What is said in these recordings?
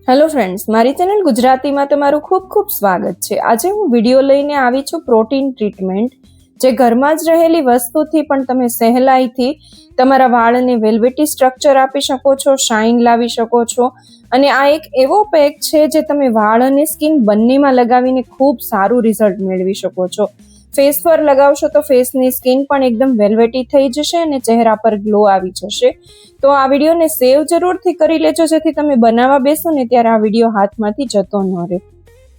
Hello friends, મારી channel ગુજરાતીમાં તમારું ખૂબ ખૂબ સ્વાગત છે. આજે હું વિડીયો લઈને આવી છું પ્રોટીન ટ્રીટમેન્ટ, જે ઘરમાં જ રહેલી વસ્તુથી પણ તમે સહેલાઈથી તમારા વાળને વેલ્વેટી સ્ટ્રક્ચર આપી શકો છો, શાઇન લાવી શકો છો. અને આ એક એવો પેક છે જે તમે વાળ અને સ્કિન બંનેમાં લગાવીને ખૂબ સારું રિઝલ્ટ મેળવી શકો છો. ફેસ પર લગાવશો તો ફેસની સ્કિન પણ એકદમ વેલ્વેટી થઈ જશે અને ચહેરા પર ગ્લો આવી જશે. તો આ વિડીયોને સેવ જરૂરથી કરી લેજો, જેથી તમે બનાવવા બેસો ને ત્યારે આ વિડીયો હાથમાંથી જતો ન રહે.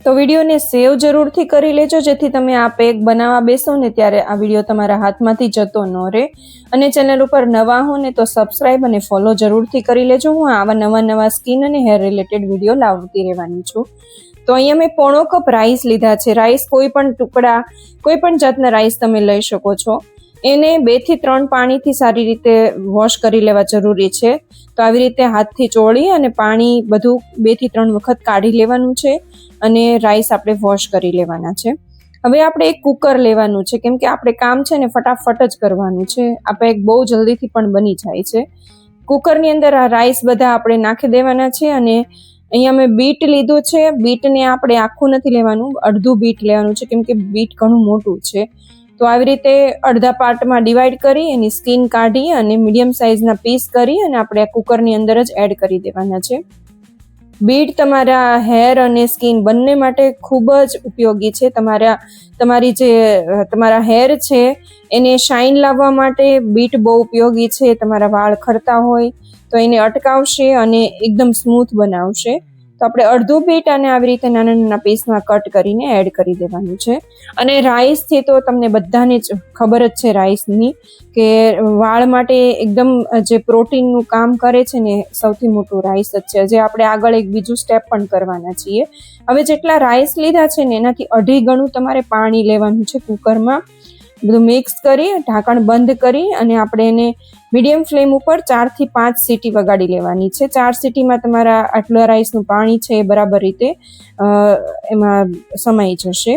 તો વિડીયોને સેવ જરૂરથી કરી લેજો, જેથી તમે આ પેક બનાવવા બેસો ને ત્યારે આ વિડીયો તમારા હાથમાંથી જતો ન રહે. અને ચેનલ ઉપર નવા હો ને તો સબસ્ક્રાઇબ અને ફોલો જરૂરથી કરી લેજો. હું આવા નવા સ્કિન અને હેર રિલેટેડ વિડીયો લાવતી રહેવાની છું. તો અહીંયા મેં પોણો કપ રાઈસ લીધા છે. રાઈસ કોઈ પણ ટુકડા, કોઈ પણ જાતના રાઈસ તમે લઈ શકો છો. એને 2 થી 3 પાણીથી સારી રીતે વોશ કરી લેવા જરૂરી છે. તો આવી રીતે હાથથી ચોળી અને પાણી બધું 2 થી 3 વખત કાઢી લેવાનું છે અને રાઈસ આપણે વોશ કરી લેવાના છે. હવે આપણે એક કુકર લેવાનું છે, કેમ કે આપણે કામ છે ને ફટાફટ જ કરવાનું છે. આ પેક બહુ જલ્દીથી પણ બની જાય છે. કુકરની અંદર આ રાઈસ બધા આપણે નાખી દેવાના છે. અને અહીંયા મેં બીટ લીધું છે. બીટને આપણે આખું નથી લેવાનું, અડધું બીટ લેવાનું છે, કેમ કે બીટ ઘણું મોટું છે. તો આવી રીતે અડધા પાર્ટમાં ડિવાઈડ કરી એની સ્કિન કાઢી અને મીડિયમ સાઇઝના પીસ કરી અને આપણે આ કુકરની અંદર જ એડ કરી દેવાના છે. બીટ તમારા હેર અને સ્કિન બંને માટે ખૂબ જ ઉપયોગી છે. તમારા હેર છે એને શાઇન લાવવા માટે બીટ બહુ ઉપયોગી છે. તમારા વાળ ખરતા હોય તો એને અટકાવશે અને એકદમ સ્મૂથ બનાવશે. તો આપણે અડધું બીટ અને આવી રીતે નાના નાના પીસમાં કટ કરીને એડ કરી દેવાનું છે. અને રાઈસથી તો તમને બધાને જ ખબર જ છે રાઈસની, કે વાળ માટે એકદમ જે પ્રોટીનનું કામ કરે છે ને સૌથી મોટું રાઈસ જ છે. જે આપણે આગળ એક બીજું સ્ટેપ પણ કરવાના છીએ. હવે જેટલા રાઈસ લીધા છે ને એનાથી 2.5 ગણું તમારે પાણી લેવાનું છે. કુકરમાં બધું મિક્સ કરી ઢાંકણ બંધ કરી અને આપણે એને મીડિયમ ફ્લેમ ઉપર 4 થી 5 સીટી વગાડી લેવાની છે. 4 સીટીમાં તમારા આટલા રાઈસનું પાણી છે એ બરાબર રીતે એમાં સમાઈ જશે.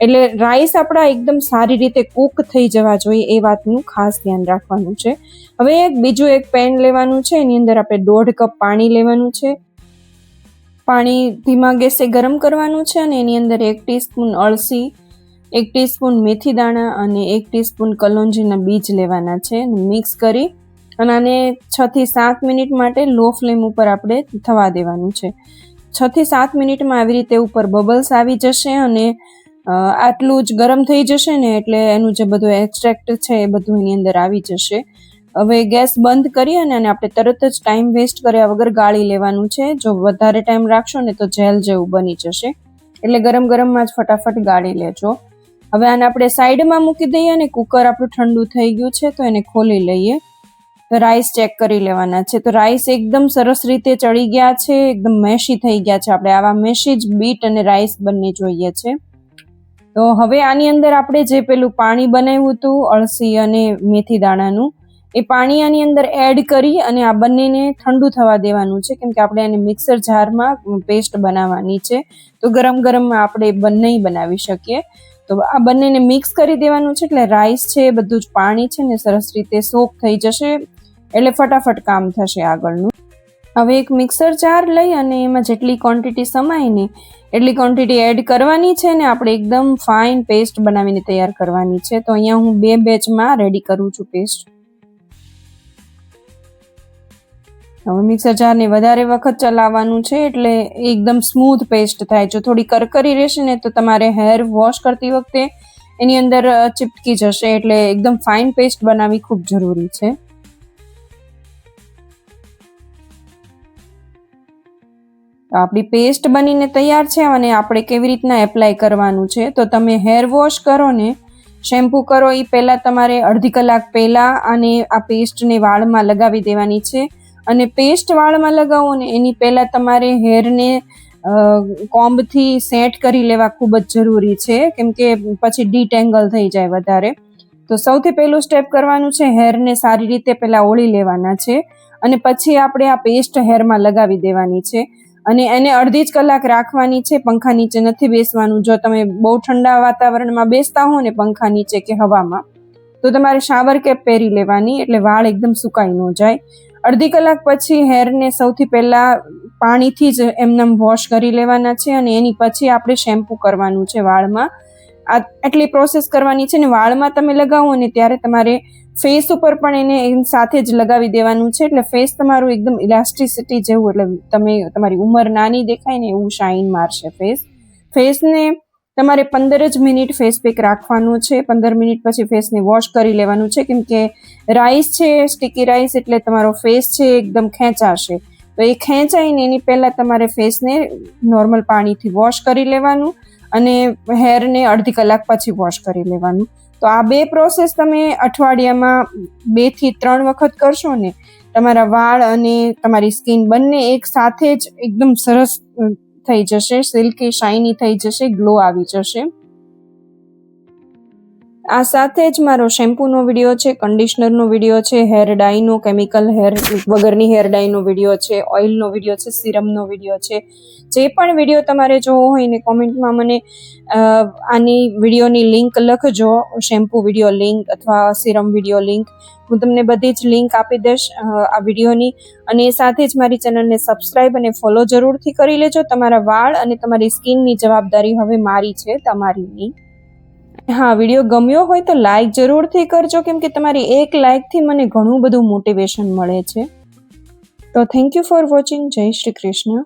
એટલે રાઈસ આપણા એકદમ સારી રીતે કૂક થઈ જવા જોઈએ, એ વાતનું ખાસ ધ્યાન રાખવાનું છે. હવે બીજું એક પેન લેવાનું છે. એની અંદર આપણે 1.5 કપ પાણી લેવાનું છે. પાણી ધીમા ગેસે ગરમ કરવાનું છે અને એની અંદર 1 ટીસ્પૂન અળસી, 1 ટીસ્પૂન મેથી દાણા અને 1 ટીસ્પૂન કલોંજીના બીજ લેવાના છે. મિક્સ કરી અને આને 6 થી 7 મિનિટ માટે લો ફ્લેમ ઉપર આપણે થવા દેવાનું છે. 6 થી 7 મિનિટમાં આવી રીતે ઉપર બબલ્સ આવી જશે અને આટલું જ ગરમ થઈ જશે ને એટલે એનું જે બધું એક્સ્ટ્રેક્ટ છે એ બધું એની અંદર આવી જશે. હવે ગેસ બંધ કરી અને આપણે તરત જ ટાઈમ વેસ્ટ કર્યા વગર ગાળી લેવાનું છે. જો વધારે ટાઈમ રાખશો ને તો જેલ જેવું બની જશે, એટલે ગરમ ગરમમાં જ ફટાફટ ગાળી લેજો. હવે આને આપણે સાઈડમાં મૂકી દઈએ અને કુકર આપણું ઠંડુ થઈ ગયું છે તો એને ખોલી લઈએ. રાઈસ ચેક કરી લેવાના છે. તો રાઈસ એકદમ સરસ રીતે ચડી ગયા છે, એકદમ મેશી થઈ ગયા છે. આપણે આવા મેશી જ બીટ અને રાઈસ બંને જોઈએ છે. તો હવે આની અંદર આપણે જે પેલું પાણી બનાવ્યું હતું અળસી અને મેથી દાણાનું, એ પાણી આની અંદર એડ કરી અને આ બંનેને ઠંડુ થવા દેવાનું છે, કેમ કે આપણે એને મિક્સર જારમાં પેસ્ટ બનાવવાની છે. તો ગરમ ગરમમાં આપણે બંને બનાવી શકીએ. તો આ બંનેને મિક્સ કરી દેવાનું છે, એટલે રાઈસ છે એ બધું જ પાણી છે ને સરસ રીતે સોક થઈ જશે, એટલે ફટાફટ કામ થશે આગળનું. હવે એક મિક્સર જાર લઈ અને એમાં જેટલી ક્વોન્ટિટી સમાય ને એટલી ક્વોન્ટિટી એડ કરવાની છે ને આપણે એકદમ ફાઇન પેસ્ટ બનાવીને તૈયાર કરવાની છે. તો અહીંયા હું 2 બેચમાં રેડી કરું છું પેસ્ટ. હવે મિક્સર જારને વધારે વખત ચલાવવાનું છે એટલે એકદમ સ્મૂથ પેસ્ટ થાય. જો થોડી કરકરી રહેશે ને તો તમારે હેર વોશ કરતી વખતે એની અંદર ચીપકી જશે, એટલે એકદમ ફાઇન પેસ્ટ બનાવવી ખૂબ જરૂરી છે. આપણી પેસ્ટ બનીને તૈયાર છે અને આપણે કેવી રીતના એપ્લાય કરવાનું છે, તો તમે હેર વોશ કરો ને શેમ્પૂ કરો એ પહેલાં તમારે અડધી કલાક પહેલાં અને આ પેસ્ટને વાળમાં લગાવી દેવાની છે. અને પેસ્ટ વાળમાં લગાવો ને એની પહેલાં તમારે હેરને કોમ્બથી સેટ કરી લેવા ખૂબ જ જરૂરી છે, કેમ કે પછી ડીટેંગલ થઈ જાય વધારે. તો સૌથી પહેલું સ્ટેપ કરવાનું છે, હેરને સારી રીતે પહેલાં ઓળી લેવાના છે અને પછી આપણે આ પેસ્ટ હેરમાં લગાવી દેવાની છે. અને એને અડધી જ કલાક રાખવાની છે. પંખા નીચે નથી બેસવાનું. જો તમે બહુ ઠંડા વાતાવરણમાં બેસતા હો ને પંખા નીચે કે હવામાં, તો તમારે શાવર કેપ પહેરી લેવાની, એટલે વાળ એકદમ સુકાઈ ન જાય. અડધી કલાક પછી હેરને સૌથી પહેલાં પાણીથી જ એમનેમ વોશ કરી લેવાના છે અને એની પછી આપણે શેમ્પૂ કરવાનું છે વાળમાં. આટલી પ્રોસેસ કરવાની છે ને વાળમાં તમે લગાવો ને ત્યારે તમારે ફેસ ઉપર પણ એને એની સાથે જ લગાવી દેવાનું છે, એટલે ફેસ તમારું એકદમ ઇલાસ્ટિસિટી જેવું, એટલે તમારી ઉંમર નાની દેખાય ને એવું શાઇન મારશે ફેસને. તમારે 15 જ મિનિટ ફેસ પેક રાખવાનું છે. 15 મિનિટ પછી ફેસને વોશ કરી લેવાનું છે, કેમ કે રાઈસ છે, સ્ટીકી રાઈસ, એટલે તમારો ફેસ છે એકદમ ખેંચાશે. તો એ ખેંચાઈને એની પહેલાં તમારે ફેસને નોર્મલ પાણીથી વોશ કરી લેવાનું અને હેરને અડધી કલાક પછી વોશ કરી લેવાનું. તો આ 2 પ્રોસેસ તમે અઠવાડિયામાં 2 થી 3 વખત કરશો ને, તમારા વાળ અને તમારી સ્કિન બંને એક સાથે જ એકદમ સરસ થઈ જશે, સિલ્કી શાઇની થઈ જશે, ગ્લો આવી જશે. આ સાથે જ મારો શેમ્પૂનો વિડીયો છે, કન્ડિશનરનો વિડીયો છે, હેર ડાયનો, કેમિકલ હેર વગરની હેર ડાયનો વિડીયો છે, ઓઇલનો વિડીયો છે, સિરમનો વિડીયો છે. જે પણ વિડીયો તમારે જોવો હોય ને કોમેન્ટમાં મને આની વિડીયોની લિંક લખજો, શેમ્પૂ વિડીયો લિંક અથવા સિરમ વિડીયો લિંક. હું તમને બધી જ લિંક આપી દઈશ આ વિડીયોની. અને સાથે જ મારી ચેનલને સબસ્ક્રાઈબ અને ફોલો જરૂરથી કરી લેજો. તમારા વાળ અને તમારી સ્કિનની જવાબદારી હવે મારી છે, તમારી નહીં. હા, વિડીયો ગમ્યો હોય તો લાઈક જરૂરથી કરજો, કેમ કે તમારી એક લાઈકથી મને ઘણું બધું મોટિવેશન મળે છે. તો થેન્ક યુ ફોર વોચિંગ. જય શ્રી કૃષ્ણ.